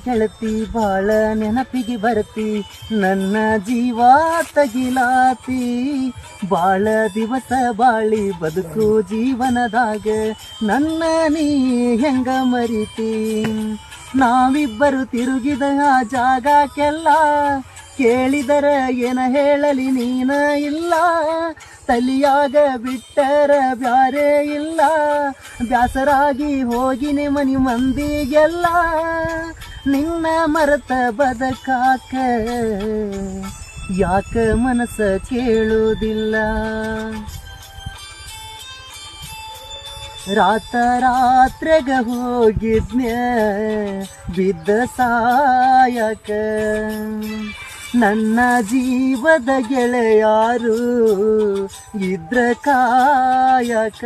ಗೆಳತಿ ಬಾಳ ನೆನಪಿಗೆ ಬರತಿ, ನನ್ನ ಜೀವ ತಗಿಲಾತಿ. ಬಾಳ ದಿವಸ ಬಾಳಿ ಬದುಕು ಜೀವನದಾಗ ನನ್ನ ನೀ ಹೆಂಗ ಮರಿತಿ. ನಾವಿಬ್ಬರು ತಿರುಗಿದ ಆ ಜಾಗಕ್ಕೆಲ್ಲ ಕೇಳಿದರ ಏನ ಹೇಳಲಿ ನೀನ ಇಲ್ಲ. ತಲಿಯಾಗ ಬಿಟ್ಟರ ಬ್ಯಾರೆ ಇಲ್ಲ, ಬ್ಯಾಸರಾಗಿ ಹೋಗಿನಿ ಮನಿ ಮಂದಿಗೆಲ್ಲ. ನಿನ್ನ ಮರೆತ ಬದಕಾಕ ಯಾಕ ಮನಸ್ಸ ಕೇಳುವುದಿಲ್ಲ. ರಾತ್ರೆಗ ಹೋಗಿದ್ನ್ಯ ಬಿದ್ದ ಸಾಯಕ, ನನ್ನ ಜೀವದ ಗೆಳೆಯಾರು ಇದ್ರ ಕಾಯಕ.